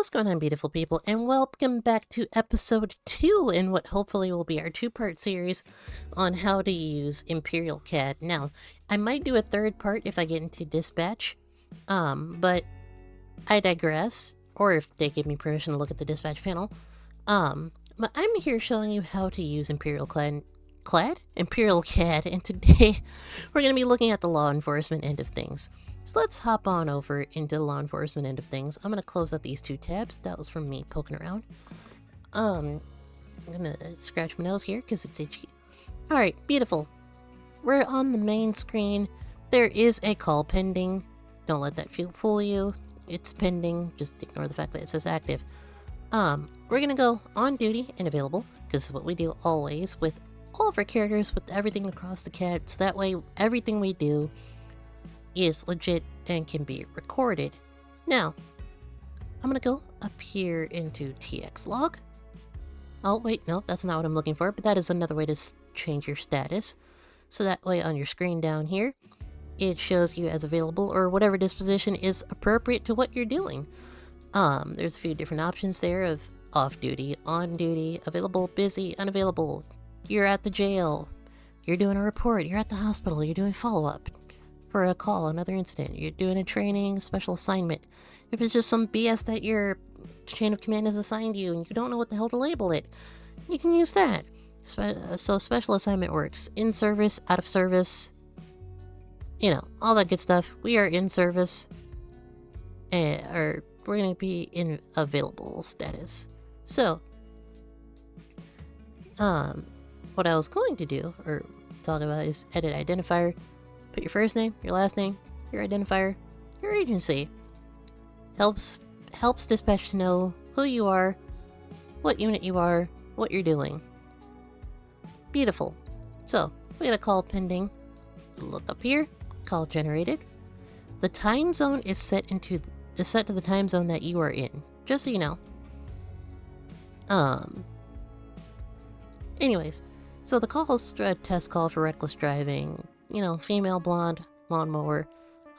What's going on, beautiful people, and welcome back to episode 2 in what hopefully will be our 2-part series on how to use Imperial CAD. Now, I might do a third part if I get into dispatch, but I digress, or if they give me permission to look at the dispatch panel. But I'm here showing you how to use Imperial CAD, and today we're going to be looking at the law enforcement end of things. So let's hop on over into the law enforcement end of things. I'm going to close out these 2 tabs. That was from me poking around. I'm going to scratch my nose here because it's itchy. Alright, beautiful. We're on the main screen. There is a call pending. Don't let that fool you. It's pending. Just ignore the fact that it says active. We're going to go on duty and available, because it's what we do always with all of our characters, with everything across the CAD, so that way everything we do is legit and can be recorded. Now, I'm going to go up here into TX log. Oh, wait, no, that's not what I'm looking for, but that is another way to change your status. So that way on your screen down here, it shows you as available, or whatever disposition is appropriate to what you're doing. There's a few different options there of off-duty, on-duty, available, busy, unavailable. You're at the jail. You're doing a report. You're at the hospital. You're doing follow-up for a call, another incident. You're doing a training, special assignment. If it's just some BS that your chain of command has assigned you and you don't know what the hell to label it, you can use that. So special assignment works. In service, out of service, you know, all that good stuff. We are in service, or we're going to be in available status. So, what I was going to do, or talk about, is edit identifier. Put your first name, your last name, your identifier, your agency. Helps dispatch to know who you are, what unit you are, what you're doing. Beautiful. So, we got a call pending. Look up here. Call generated. The time zone is set to the time zone that you are in. Just so you know. Anyways, so the call is a test call for reckless driving. You know, female blonde, lawnmower,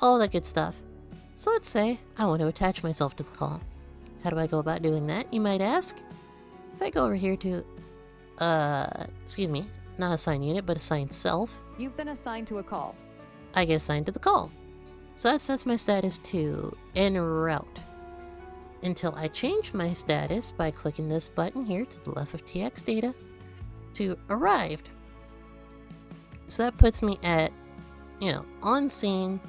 all that good stuff. So let's say I want to attach myself to the call. How do I go about doing that, you might ask? If I go over here to, not assign unit, but assign self. You've been assigned to a call. I get assigned to the call. So that sets my status to en route. Until I change my status by clicking this button here to the left of TX data to arrived. So that puts me at, on scene.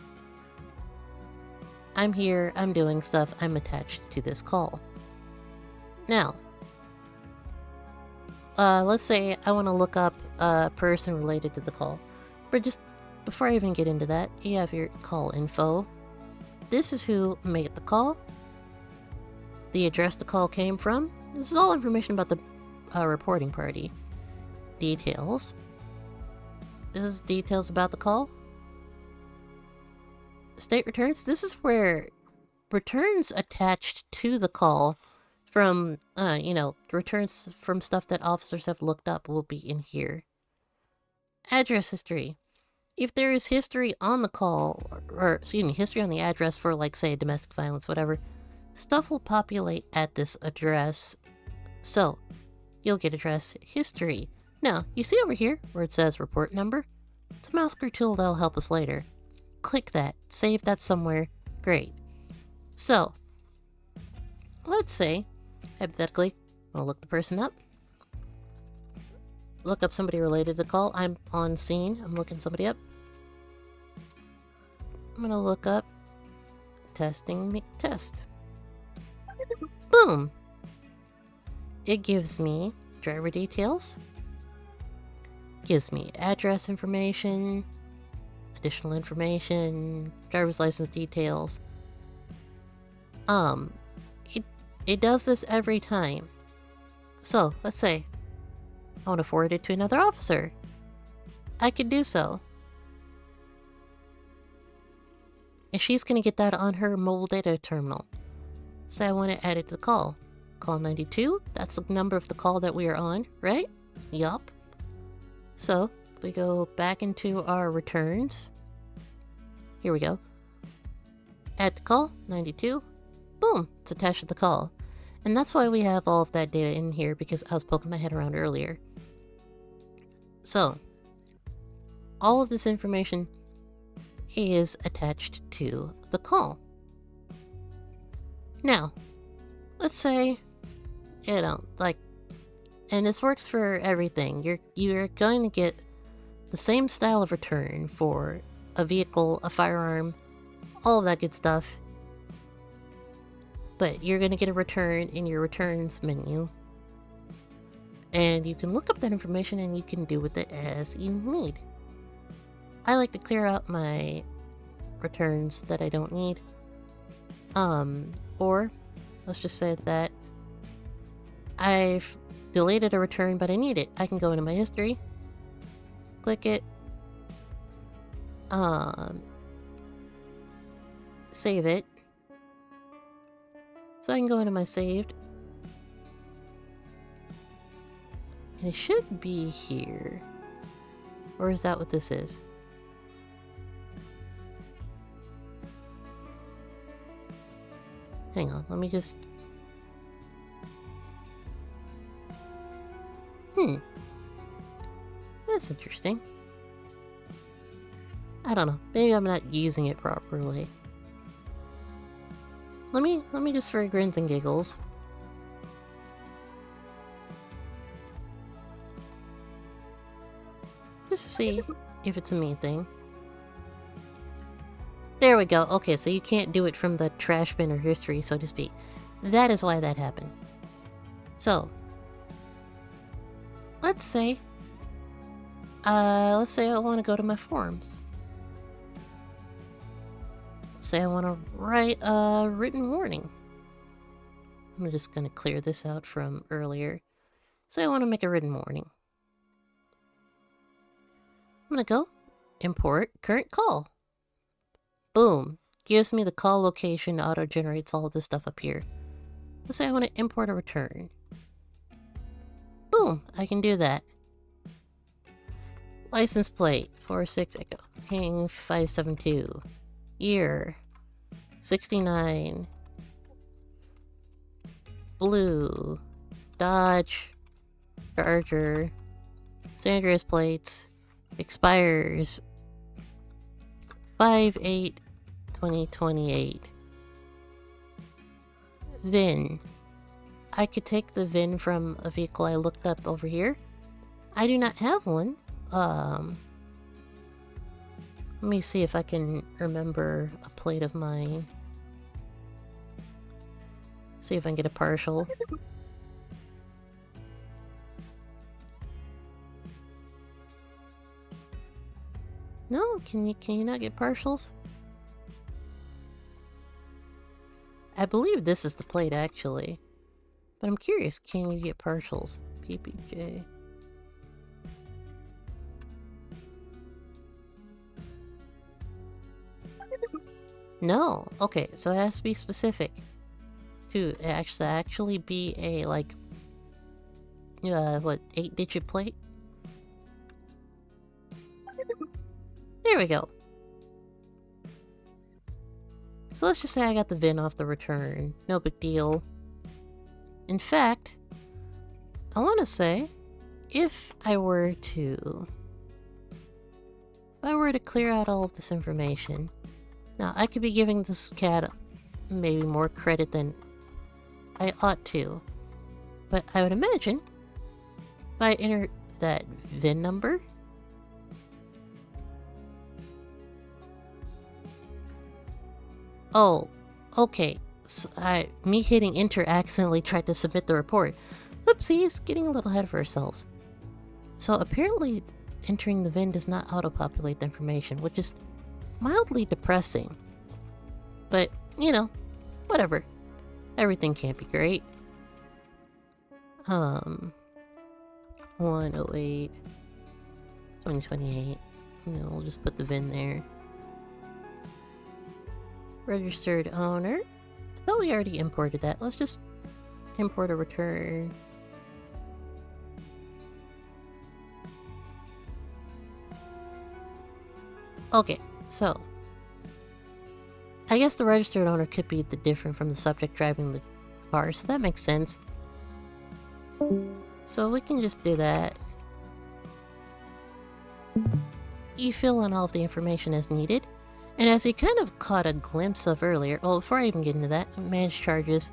I'm here, I'm doing stuff, I'm attached to this call. Now, let's say I want to look up a person related to the call. But just before I even get into that, you have your call info. This is who made the call. The address the call came from. This is all information about the reporting party. Details. This is details about the call. State returns. This is where returns attached to the call from, returns from stuff that officers have looked up will be in here. Address history. If there is history on the call, history on the address for, like, say, domestic violence, whatever, stuff will populate at this address. So, you'll get address history. Now, you see over here where it says report number? It's a mouse tool that'll help us later. Click that, save that somewhere, great. So, let's say, hypothetically, I'll look the person up. Look up somebody related to the call. I'm on scene, I'm looking somebody up. I'm gonna look up testing test. Boom! It gives me driver details. Gives me address information, additional information, driver's license details. It does this every time. So, let's say I want to forward it to another officer. I could do so. And she's going to get that on her mobile data terminal. Say I want to add it to the call. Call 92, that's the number of the call that we are on, right? Yup. So, we go back into our returns. Here we go. Add to call, 92. Boom, it's attached to the call. And that's why we have all of that data in here, because I was poking my head around earlier. So, all of this information is attached to the call. Now, let's say, and this works for everything. You're going to get the same style of return for a vehicle, a firearm, all of that good stuff. But you're going to get a return in your returns menu. And you can look up that information and you can do with it as you need. I like to clear out my returns that I don't need. Or let's just say that I've deleted a return but I need it. I can go into my history, click it, save it. So I can go into my saved. And it should be here. Or is that what this is? Hang on, let me just... That's interesting. I don't know. Maybe I'm not using it properly. Let me just for grins and giggles. Just to see if it's a me thing. There we go. Okay, so you can't do it from the trash bin or history, so to speak. That is why that happened. So, let's say I want to go to my forums. Say I want to write a written warning. I'm just going to clear this out from earlier. Say I want to make a written warning. I'm going to go import current call. Boom. Gives me the call location, auto-generates all of this stuff up here. Let's say I want to import a return. Boom. I can do that. License plate 46 Echo King 572. Year 69. Blue. Dodge. Charger. San Andreas plates. Expires 5/8/2028. VIN. I could take the VIN from a vehicle I looked up over here. I do not have one. Let me see if I can remember a plate of mine. See if I can get a partial. No, can you not get partials? I believe this is the plate actually. But I'm curious, can you get partials? PPJ. No. Okay, so it has to be specific. To actually be a, like, 8-digit plate? There we go. So let's just say I got the VIN off the return. No big deal. In fact, I want to say, if I were to clear out all of this information, now I could be giving this CAD maybe more credit than I ought to, but I would imagine if I enter that VIN number, oh, okay. So me hitting enter accidentally tried to submit the report. Oopsies, getting a little ahead of ourselves. So apparently entering the VIN does not auto-populate the information, which is mildly depressing. But, you know, whatever. Everything can't be great. 108 2028. You know, we'll just put the VIN there. Registered owner. I thought we already imported that. Let's just import a return. Okay, so I guess the registered owner could be different from the subject driving the bar, so that makes sense. So we can just do that. You fill in all of the information as needed. And as you kind of caught a glimpse of earlier, well, before I even get into that, manage charges,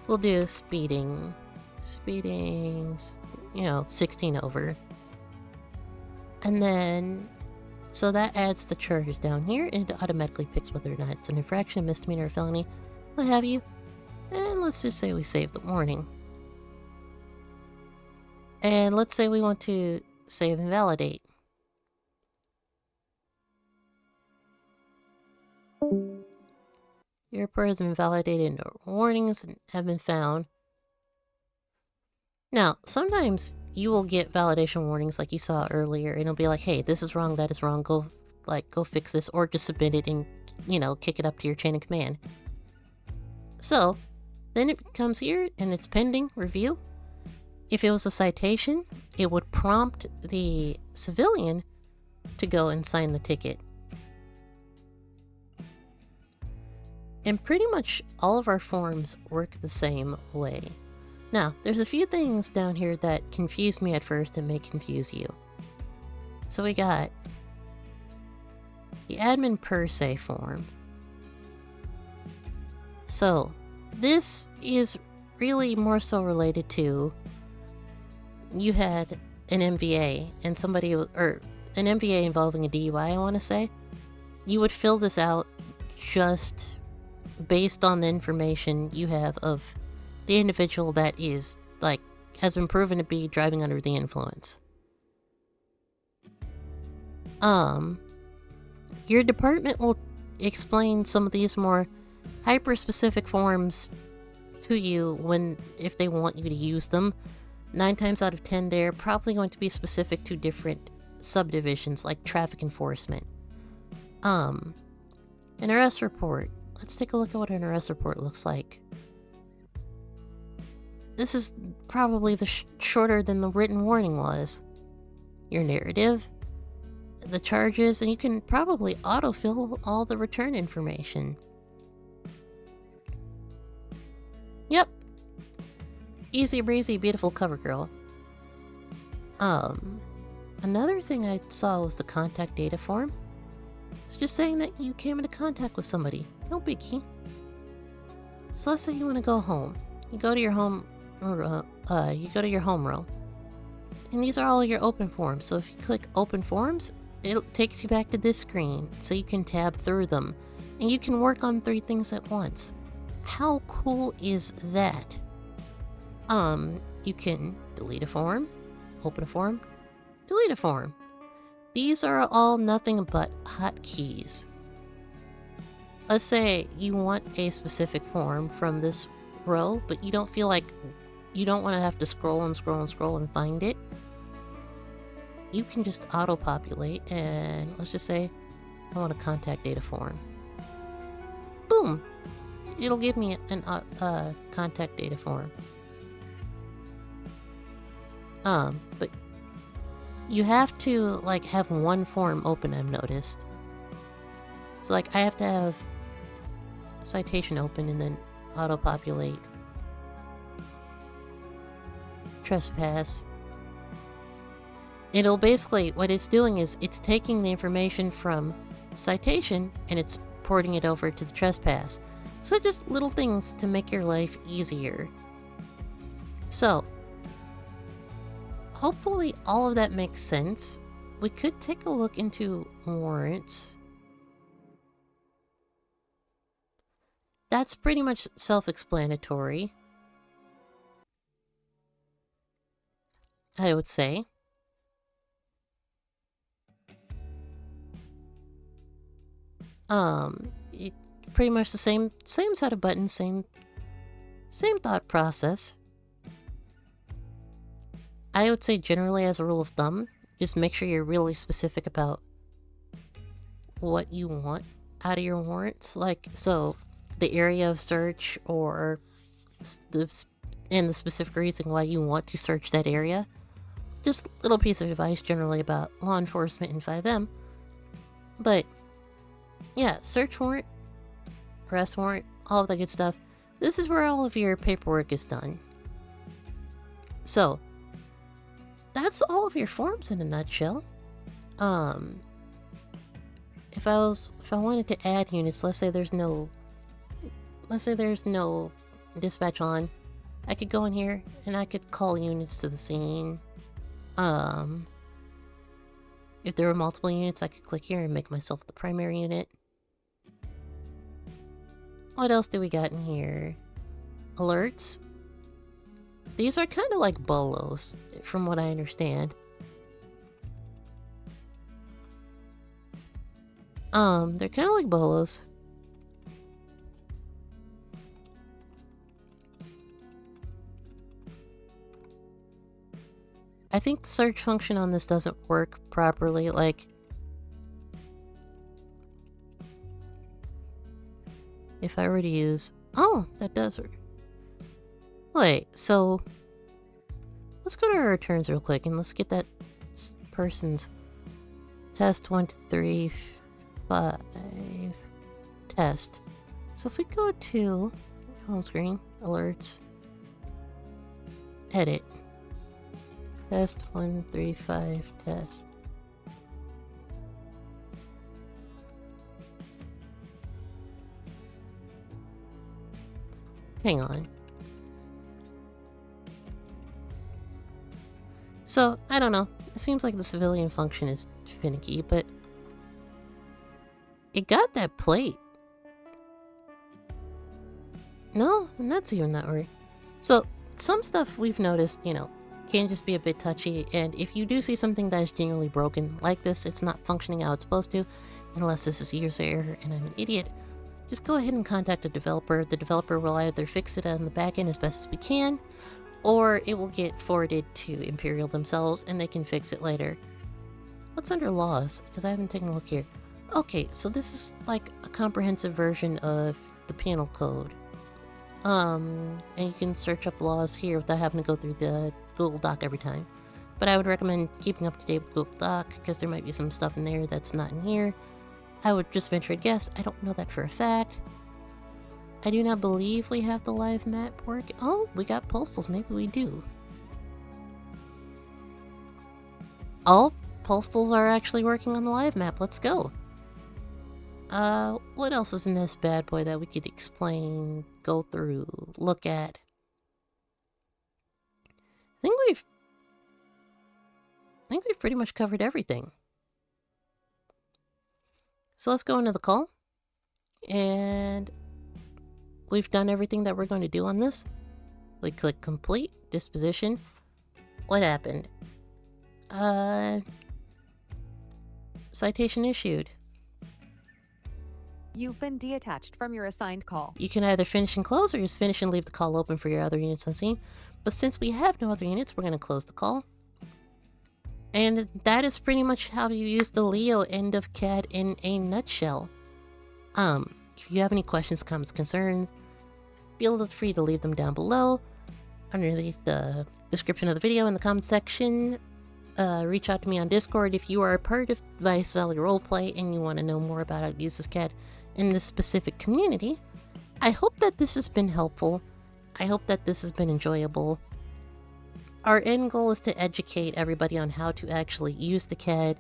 we'll do speeding, you know, 16 over. And then, so that adds the charges down here, and it automatically picks whether or not it's an infraction, misdemeanor, or felony, what have you. And let's just say we save the warning. And let's say we want to save and validate. Your report has been validated, no warnings have been found. Now, sometimes you will get validation warnings like you saw earlier, and it'll be like, hey, this is wrong, that is wrong, go fix this, or just submit it and, you know, kick it up to your chain of command. So, then it comes here, and it's pending review. If it was a citation, it would prompt the civilian to go and sign the ticket. And pretty much all of our forms work the same way. Now, there's a few things down here that confused me at first and may confuse you. So we got the admin per se form. So, this is really more so related to you had an MVA and somebody, or an MVA involving a DUI, I want to say. You would fill this out just based on the information you have of the individual that is, like, has been proven to be driving under the influence. Your department will explain some of these more hyper-specific forms to you if they want you to use them. 9 times out of 10, they're probably going to be specific to different subdivisions, like traffic enforcement. An arrest report. Let's take a look at what an arrest report looks like. This is probably the shorter than the written warning was. Your narrative, the charges, and you can probably autofill all the return information. Yep. Easy breezy, beautiful cover girl. Another thing I saw was the contact data form. It's just saying that you came into contact with somebody. No biggie. So let's say you want to go home. You go to your home row, and these are all your open forms. So if you click open forms, it takes you back to this screen, so you can tab through them, and you can work on 3 things at once. How cool is that? You can delete a form, open a form, delete a form. These are all nothing but hotkeys. Let's say you want a specific form from this row, but you don't feel like you don't want to have to scroll and find it. You can just auto-populate, and let's just say I want a contact data form. Boom! It'll give me an contact data form. But you have to, like, have one form open, I've noticed. So, like, I have to have citation open and then auto-populate trespass. It'll basically, what it's doing is it's taking the information from citation and it's porting it over to the trespass. So just little things to make your life easier. So, hopefully all of that makes sense. We could take a look into warrants. That's pretty much self-explanatory, I would say. Pretty much the same set of buttons, same thought process. I would say generally, as a rule of thumb, just make sure you're really specific about what you want out of your warrants. Like, so the area of search or the specific reason why you want to search that area. Just a little piece of advice generally about law enforcement in 5M. But yeah, search warrant, arrest warrant, all of that good stuff. this is where all of your paperwork is done. So, that's all of your forms in a nutshell. If I wanted to add units, let's say there's no dispatch on, I could go in here and I could call units to the scene. If there were multiple units, I could click here and make myself the primary unit. What else do we got in here? Alerts. These are kind of like bolos, from what I understand. They're kind of like bolos. I think the search function on this doesn't work properly, like... If I were to use... Oh, that does work. Wait, so... Let's go to our returns real quick and let's get that person's test 1, 2, 3, 5 test. So if we go to home screen, alerts, edit, test 1, 3, 5 test. Hang on. So, I don't know. It seems like the civilian function is finicky, but it got that plate. No, and that's even not right. So, some stuff we've noticed, you know, can just be a bit touchy, and if you do see something that is genuinely broken, like this, it's not functioning how it's supposed to, unless this is a user error and I'm an idiot, just go ahead and contact a developer. The developer will either fix it on the back end as best as we can, or it will get forwarded to Imperial themselves and they can fix it later. What's under laws? Because I haven't taken a look here. Okay, so this is like a comprehensive version of the penal code. And you can search up laws here without having to go through the Google Doc every time. But I would recommend keeping up to date with Google Doc, because there might be some stuff in there that's not in here. I would just venture a guess. I don't know that for a fact. I do not believe we have the live map work. Oh, we got postals. Maybe we do. Oh, postals are actually working on the live map. Let's go. What else is in this bad boy that we could explain, go through, look at? I think we've pretty much covered everything. So let's go into the call. And we've done everything that we're going to do on this. We click complete, disposition. What happened? Citation issued. You've been detached from your assigned call. You can either finish and close, or just finish and leave the call open for your other units on scene. But since we have no other units, we're going to close the call. And that is pretty much how you use the Leo end of CAD in a nutshell. If you have any questions, comments, concerns, feel free to leave them down below, underneath the description of the video in the comment section. Reach out to me on Discord if you are a part of Vice Valley Roleplay and you want to know more about how to use this CAD in this specific community. I hope that this has been helpful. I hope that this has been enjoyable. Our end goal is to educate everybody on how to actually use the CAD,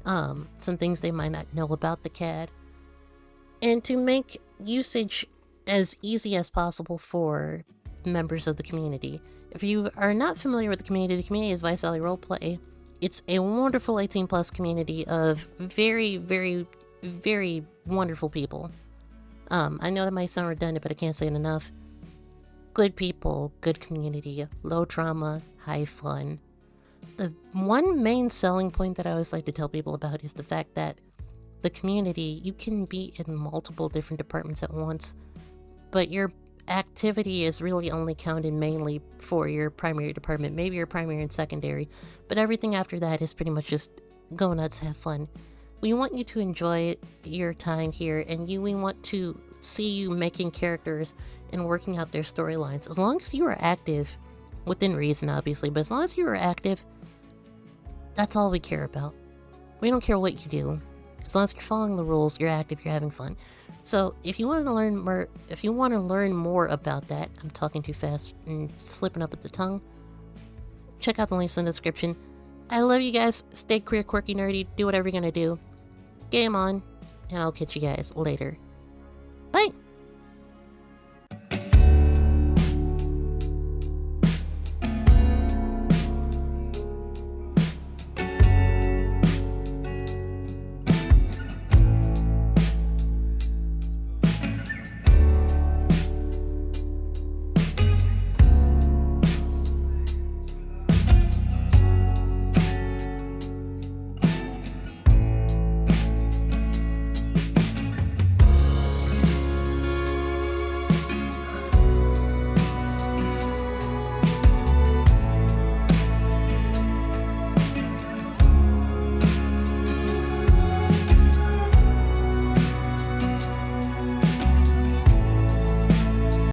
some things they might not know about the CAD, and to make usage as easy as possible for members of the community. If you are not familiar with the community is Vice Valley Roleplay. It's a wonderful 18+ community of very, very, very wonderful people. I know that might sound redundant, but I can't say it enough. Good people, good community, low trauma, high fun. The one main selling point that I always like to tell people about is the fact that the community, you can be in multiple different departments at once, but your activity is really only counted mainly for your primary department, maybe your primary and secondary, but everything after that is pretty much just go nuts, have fun. We want you to enjoy your time here, and we want to see you making characters and working out their storylines. As long as you are active, within reason obviously, but as long as you are active, that's all we care about. We don't care what you do. As long as you're following the rules, you're active, you're having fun. So if you want to learn more about that, I'm talking too fast and slipping up at the tongue. Check out the links in the description. I love you guys. Stay queer, quirky, nerdy. Do whatever you're gonna do. Game on, and I'll catch you guys later. Bye.